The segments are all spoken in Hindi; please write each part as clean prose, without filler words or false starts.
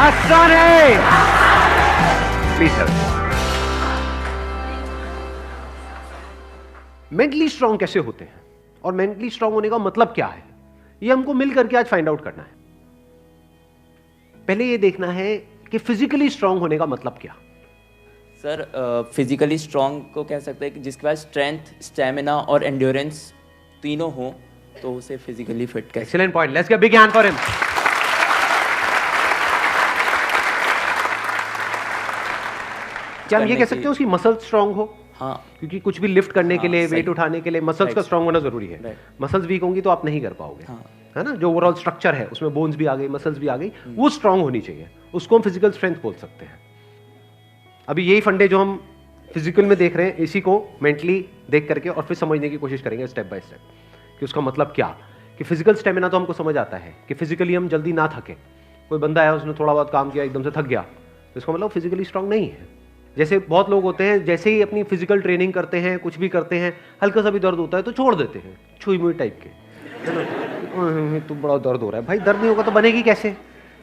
आसान है। Please sir. मेंटली स्ट्रांग कैसे होते हैं और मेंटली स्ट्रांग होने का मतलब क्या है, ये हमको मिल करके आज फाइंड आउट करना है। पहले ये देखना है कि फिजिकली स्ट्रांग होने का मतलब क्या। सर फिजिकली स्ट्रांग को कह सकते हैं कि जिसके पास स्ट्रेंथ, स्टैमिना और एंड्योरेंस तीनों हो तो उसे फिजिकली फिट कह। Excellent point, let's give big hand for him. क्या हम ये कह सकते हैं उसकी मसल स्ट्रांग हो? हाँ, क्योंकि कुछ भी लिफ्ट करने के लिए, सही। वेट उठाने के लिए मसल्स का स्ट्रांग होना जरूरी है। मसल्स वीक होंगी तो आप नहीं कर पाओगे, है ना। जो ओवरऑल स्ट्रक्चर है उसमें बोन्स भी आ गई, मसल्स भी आ गई, वो स्ट्रांग होनी चाहिए, उसको हम फिजिकल स्ट्रेंथ बोल सकते हैं। अभी यही फंडे जो हम फिजिकल में देख रहे हैं, इसी को मेंटली देख करके और फिर समझने की कोशिश करेंगे स्टेप बाय स्टेप कि उसका मतलब क्या। कि फिजिकल स्टेमिना तो हमको समझ आता है कि फिजिकली हम जल्दी ना थके। कोई बंदा है उसने थोड़ा बहुत काम किया एकदम से थक गया तो इसका मतलब फिजिकली स्ट्रांग नहीं है। जैसे बहुत लोग होते हैं, जैसे ही अपनी फिजिकल ट्रेनिंग करते हैं, कुछ भी करते हैं, हल्का सा भी दर्द होता है तो छोड़ देते हैं, छुई मुई टाइप के, है ना। तो बड़ा दर्द हो रहा है, भाई दर्द नहीं होगा तो बनेगी कैसे,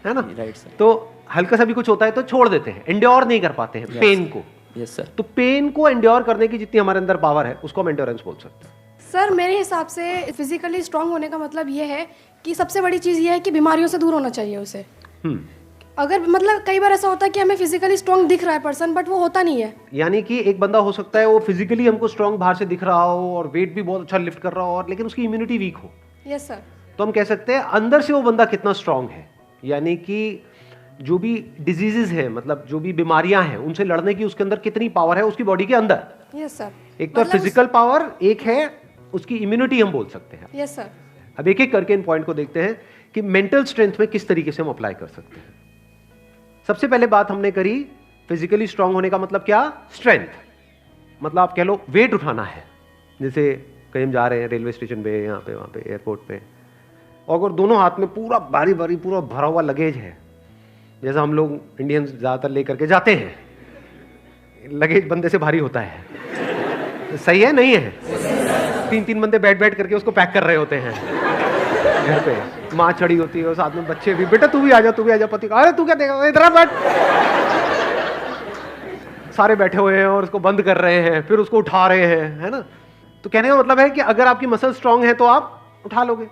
है ना। Right sir. तो हल्का सा भी कुछ होता है तो छोड़ देते हैं, एंड्योर नहीं कर पाते हैं पेन को। Yes sir. तो पेन को एंड्योर करने की जितनी हमारे अंदर पावर है उसको हम एंड्योरेंस बोल सकते हैं। सर मेरे हिसाब से फिजिकली स्ट्रांग होने का मतलब ये है कि सबसे बड़ी चीज़ ये है कि बीमारियों से दूर होना चाहिए उसे। अगर मतलब कई बार ऐसा होता है कि हमें फिजिकली स्ट्रांग दिख रहा है पर्सन, बट वो होता नहीं है। यानी कि एक बंदा हो सकता है वो फिजिकली हमको स्ट्रांग बाहर से दिख रहा हो और वेट भी बहुत अच्छा लिफ्ट कर रहा हो, और लेकिन उसकी इम्यूनिटी वीक हो। Yes sir. तो हम कह सकते हैं अंदर से वो बंदा कितना स्ट्रांग है। यानी कि जो भी डिजीजेज है, मतलब जो भी बीमारियां हैं, उनसे लड़ने की उसके अंदर कितनी पावर है उसकी बॉडी के अंदर। Yes sir. एक तो फिजिकल पावर, एक है उसकी इम्यूनिटी हम बोल सकते हैं। Yes sir. अब एक एक करके इन पॉइंट को देखते हैं कि मेंटल स्ट्रेंथ में किस तरीके से हम अप्लाई कर सकते हैं। सबसे पहले बात हमने करी फिजिकली स्ट्रांग होने का मतलब क्या, स्ट्रेंथ। मतलब आप कह लो वेट उठाना है। जैसे कहीं हम जा रहे हैं रेलवे स्टेशन पे, यहाँ पे, वहाँ पे, एयरपोर्ट पे, और अगर दोनों हाथ में पूरा भारी भारी पूरा भरा हुआ लगेज है, जैसा हम लोग इंडियंस ज़्यादातर लेकर के जाते हैं, लगेज बंदे से भारी होता है, सही है नहीं है? 3-3 बंदे बैठ बैठ करके उसको पैक कर रहे होते हैं घर पे, माँ चढ़ी होती है और साथ में बच्चे भी, बेटा तू भी आ जा, तू भी आ जा, पति अरे तू क्या देगा, इधर बैठ। सारे बैठे हुए हैं और उसको बंद कर रहे हैं, फिर उसको उठा रहे हैं, है ना। तो कहने का मतलब है कि अगर आपकी मसल स्ट्रांग है तो आप उठा लोगे,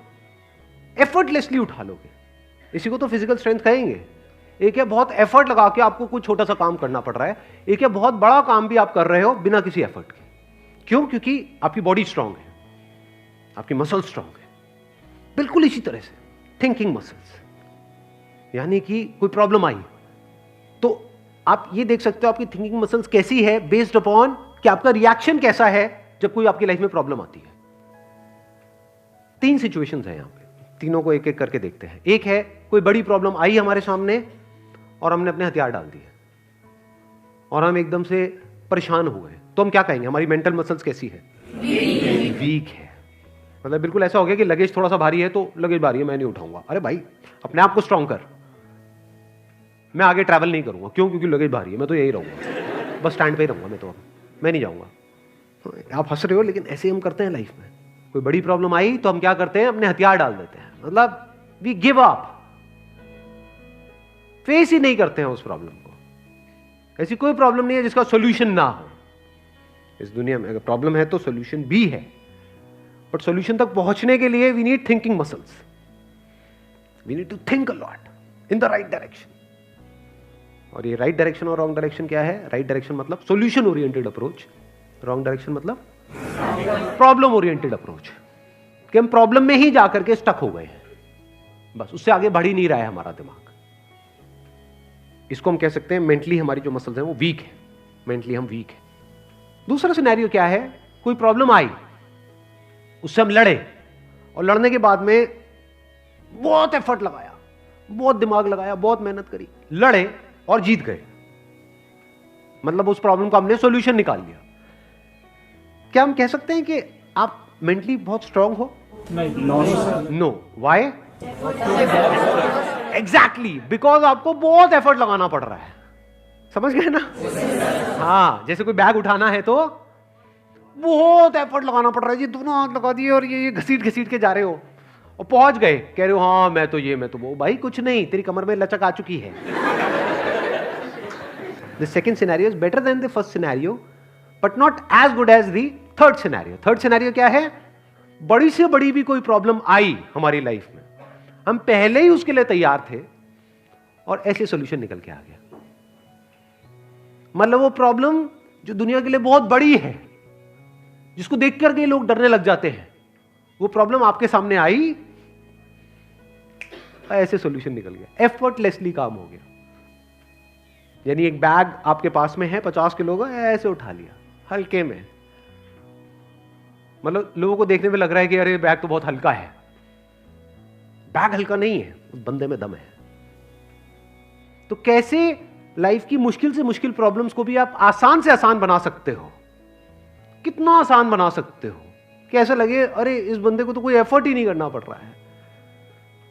एफर्टलेसली उठा लोगे। इसी को तो फिजिकल स्ट्रेंथ कहेंगे। एक है बहुत एफर्ट लगा के आपको कुछ छोटा सा काम करना पड़ रहा है, एक है बहुत बड़ा काम भी आप कर रहे हो बिना किसी एफर्ट के। क्यों? क्योंकि आपकी बॉडी स्ट्रांग है, आपकी मसल स्ट्रांग है। बिल्कुल इसी तरह से थिंकिंग मसल्स, यानी कि कोई प्रॉब्लम आई तो आप ये देख सकते हो आपकी थिंकिंग मसल्स कैसी है, बेस्ड अपॉन कि आपका रिएक्शन कैसा है जब कोई आपकी लाइफ में प्रॉब्लम आती है। 3 सिचुएशंस हैं यहां पे, तीनों को एक एक करके देखते हैं। एक है कोई बड़ी प्रॉब्लम आई हमारे सामने और हमने अपने हथियार डाल दिए और हम एकदम से परेशान हो गए, तो हम क्या कहेंगे, हमारी मेंटल मसल्स कैसी है, वीक है। मतलब बिल्कुल ऐसा हो गया कि लगेज थोड़ा सा भारी है तो लगेज भारी है, मैं नहीं उठाऊंगा। अरे भाई अपने आप को स्ट्रांग कर, मैं आगे ट्रैवल नहीं करूंगा। क्यों? क्योंकि लगेज भारी है, मैं तो यही रहूंगा, बस स्टैंड पे ही रहूंगा, मैं नहीं जाऊंगा। आप हंस रहे हो लेकिन ऐसे हम करते हैं लाइफ में। कोई बड़ी प्रॉब्लम आई तो हम क्या करते हैं, अपने हथियार डाल देते हैं, मतलब वी गिव अप, फेस ही नहीं करते हैं उस प्रॉब्लम को। ऐसी कोई प्रॉब्लम नहीं है जिसका सॉल्यूशन ना हो इस दुनिया में। अगर प्रॉब्लम है तो सॉल्यूशन भी है, बट सॉल्यूशन तक पहुंचने के लिए we need thinking muscles, we need to think a lot in the right direction. और ये राइट डायरेक्शन और रॉन्ग डायरेक्शन क्या है? राइट डायरेक्शन मतलब solution oriented approach, wrong direction मतलब प्रॉब्लम ओरिएंटेड अप्रोच, कि हम प्रॉब्लम में ही जाकर के स्टक हो गए हैं, बस उससे आगे बढ़ ही नहीं रहा है हमारा दिमाग। इसको हम कह सकते हैं मेंटली हमारी जो मसल्स हैं वो वीक है, मेंटली हम वीक है। दूसरा सिनेरियो क्या है, कोई प्रॉब्लम आई, उससे हम लड़े और लड़ने के बाद में बहुत एफर्ट लगाया, बहुत दिमाग लगाया, बहुत मेहनत करी, लड़े और जीत गए, मतलब उस प्रॉब्लम का हमने सॉल्यूशन निकाल लिया। क्या हम कह सकते हैं कि आप मेंटली बहुत स्ट्रांग हो? नहीं, नो। व्हाई? एग्जैक्टली, बिकॉज आपको बहुत एफर्ट लगाना पड़ रहा है। समझ गए ना? हाँ, जैसे कोई बैग उठाना है तो बहुत एफर्ट लगाना पड़ रहा है जी, दोनों हाथ लगा दिए और ये घसीट घसीट के जा रहे हो, और पहुंच गए, कह रहे हो हाँ मैं तो वो। भाई कुछ नहीं, तेरी कमर में लचक आ चुकी है। The second scenario is better than the first scenario but not as good as the third scenario. Third scenario क्या है? बड़ी से बड़ी भी कोई प्रॉब्लम आई हमारी लाइफ में, हम पहले ही उसके लिए तैयार थे और ऐसे सॉल्यूशन निकल के आ गया। मतलब वो प्रॉब्लम जो दुनिया के लिए बहुत बड़ी है, जिसको देख करके लोग डरने लग जाते हैं, वो प्रॉब्लम आपके सामने आई, ऐसे सॉल्यूशन निकल गया, एफर्टलेसली काम हो गया। यानी एक बैग आपके पास में है 50 किलो का, ऐसे उठा लिया हल्के में। मतलब लोगों को देखने में लग रहा है कि अरे बैग तो बहुत हल्का है। बैग हल्का नहीं है, उस बंदे में दम है। तो कैसे लाइफ की मुश्किल से मुश्किल प्रॉब्लम्स को भी आप आसान से आसान बना सकते हो? कितना आसान बना सकते हो कि ऐसा लगे अरे इस बंदे को तो कोई एफर्ट ही नहीं करना पड़ रहा है।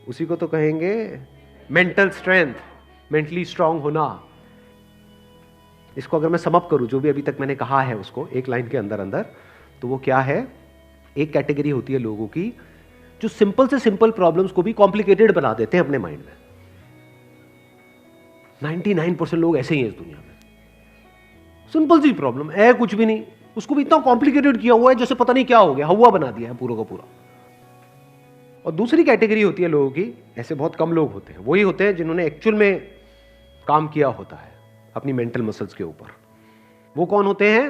उसी को तो कहेंगे मेंटल स्ट्रेंथ, मेंटली स्ट्रांग होना। इसको अगर मैं सम अप करूं, जो भी अभी तक मैंने कहा है उसको एक लाइन के अंदर अंदर, तो वो क्या है? एक कैटेगरी होती है लोगों की जो सिंपल से सिंपल प्रॉब्लम्स को भी कॉम्प्लिकेटेड बना देते हैं अपने माइंड में। 99% लोग ऐसे ही हैं इस दुनिया में। सिंपल सी प्रॉब्लम है, कुछ भी नहीं, उसको भी इतना कॉम्प्लिकेटेड किया हुआ है जैसे पता नहीं क्या हो गया, हवा बना दिया है पूरा का पूरा। और दूसरी कैटेगरी होती है लोगों की, ऐसे बहुत कम लोग होते हैं, वही होते हैं जिन्होंने एक्चुअल में काम किया होता है अपनी मेंटल मसल्स के ऊपर। वो कौन होते हैं?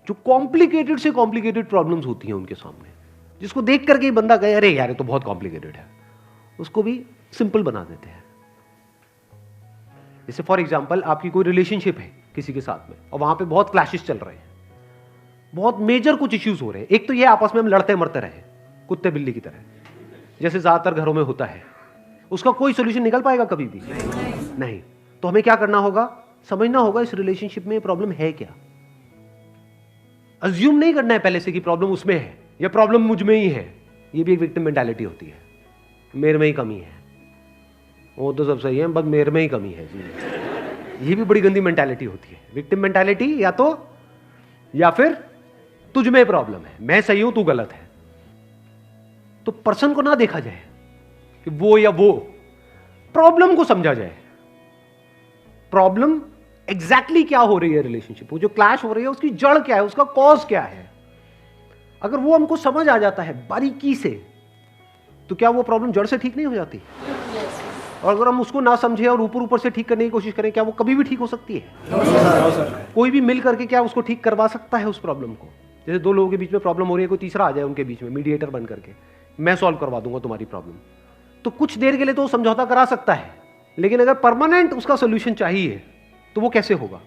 जो कॉम्प्लिकेटेड से कॉम्प्लिकेटेड प्रॉब्लम्स होती हैं उनके सामने, जिसको देख करके ही बंदा कहे अरे यार ये तो बहुत कॉम्प्लिकेटेड है, उसको भी सिंपल बना देते हैं। जैसे फॉर एग्जांपल आपकी कोई रिलेशनशिप है किसी के साथ में और वहां पे बहुत क्लैशेस चल रहे हैं, बहुत मेजर कुछ इश्यूज हो रहे हैं। एक तो ये आपस में हम लड़ते मरते रहे कुत्ते बिल्ली की तरह, जैसे ज्यादातर घरों में होता है। उसका कोई सोल्यूशन निकल पाएगा कभी भी? नहीं। तो हमें क्या करना होगा? समझना होगा इस रिलेशनशिप में प्रॉब्लम है क्या। अज्यूम नहीं करना है पहले से कि प्रॉब्लम उसमें है या प्रॉब्लम मुझ में ही है। ये भी एक विक्टिम मेंटालिटी होती है, मेरे में ही कमी है, वो तो सब सही है बस मेरे में ही कमी है जी। ये भी बड़ी गंदी मेंटालिटी होती है, विक्टिम मेंटालिटी। या फिर तुझ में प्रॉब्लम है, मैं सही हूं तू गलत है। तो पर्सन को ना देखा जाए कि वो या वो, प्रॉब्लम को समझा जाए। प्रॉब्लम एग्जैक्टली क्या हो रही है रिलेशनशिप, वो जो क्लैश हो रही है उसकी जड़ क्या है, उसका कॉज क्या है। अगर वो हमको समझ आ जाता है बारीकी से, तो क्या वो प्रॉब्लम जड़ से ठीक नहीं हो जाती? और अगर हम उसको ना समझे और ऊपर ऊपर से ठीक करने की कोशिश करें, क्या वो कभी भी ठीक हो सकती है? कोई भी मिल करके क्या उसको ठीक करवा सकता है उस प्रॉब्लम को? जैसे दो लोगों के बीच में प्रॉब्लम हो रही है, कोई तीसरा आ जाए उनके बीच में मीडिएटर बन करके, मैं सॉल्व करवा दूंगा तुम्हारी प्रॉब्लम, तो कुछ देर के लिए तो समझौता करा सकता है, लेकिन अगर परमानेंट उसका सोल्यूशन चाहिए तो वो कैसे होगा?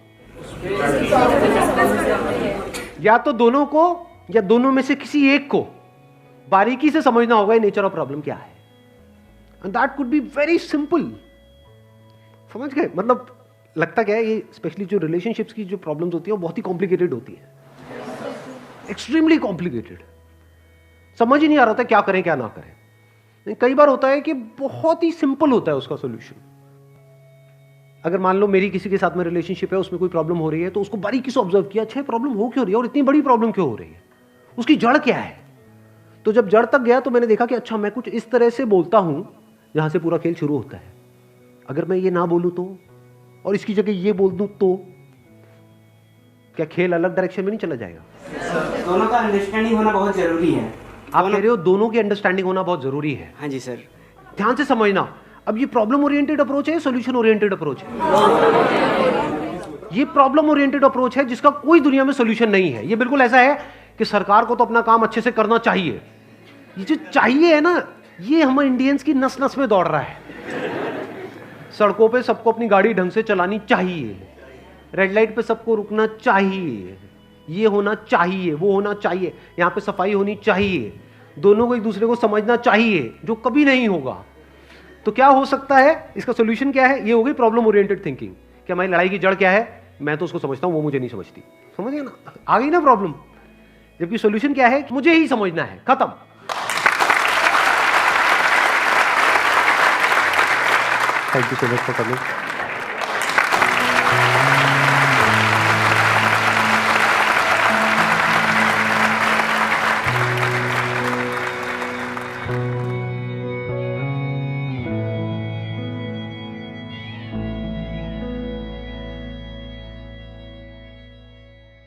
या तो दोनों को या दोनों में से किसी एक को बारीकी से समझना होगा नेचर ऑफ प्रॉब्लम क्या है। And that could be very simple. समझ गए? मतलब लगता क्या है, ये स्पेशली जो रिलेशनशिप्स की जो प्रॉब्लम्स होती है वो बहुत ही कॉम्प्लिकेटेड होती है, एक्सट्रीमली कॉम्प्लिकेटेड। समझ ही नहीं आ रहा था क्या करें क्या ना करें। कई बार होता है कि बहुत ही सिंपल होता है उसका सोल्यूशन। अगर मान लो मेरी किसी के साथ में रिलेशनशिप है, उसमें कोई प्रॉब्लम हो रही है, तो उसको बारीकी से ऑब्जर्व किया, अच्छा प्रॉब्लम हो क्यों रही है और इतनी बड़ी प्रॉब्लम क्यों हो रही है, उसकी जड़ क्या है। तो जब जड़ तक गया तो मैंने देखा कि अच्छा मैं कुछ इस तरह से बोलता हूं जहां से पूरा खेल शुरू होता है। अगर मैं ये ना बोलूं तो, और इसकी जगह ये बोल दूं तो क्या खेल अलग डायरेक्शन में नहीं चला जाएगा? दोनों का अंडरस्टैंडिंग होना बहुत जरूरी है। आप कह रहे हो दोनों की अंडरस्टैंडिंग होना बहुत जरूरी है? हाँ जी सर। ध्यान से समझना, अब ये प्रॉब्लम ओरिएंटेड अप्रोच है, सॉल्यूशन ओरिएंटेड अप्रोच है? ये प्रॉब्लम ओरिएंटेड अप्रोच है जिसका कोई दुनिया में सॉल्यूशन नहीं है। ये बिल्कुल ऐसा है कि सरकार को तो अपना काम अच्छे से करना चाहिए। ये जो चाहिए है ना, ये हम इंडियंस की नस नस में दौड़ रहा है। सड़कों पे सबको अपनी गाड़ी ढंग से चलानी चाहिए, रेड लाइट पे सबको रुकना चाहिए, ये होना चाहिए, वो होना चाहिए, यहाँ पे सफाई होनी चाहिए, दोनों को एक दूसरे को समझना चाहिए, जो कभी नहीं होगा। तो क्या हो सकता है? इसका सोल्यूशन क्या है? ये हो गई प्रॉब्लम ओरिएंटेड थिंकिंग कि हमारी लड़ाई की जड़ क्या है, मैं तो उसको समझता हूं वो मुझे नहीं समझती। समझ गए ना? आ गई ना प्रॉब्लम। जबकि सोल्यूशन क्या है? मुझे ही समझना है, खत्म। Thank you so much for coming.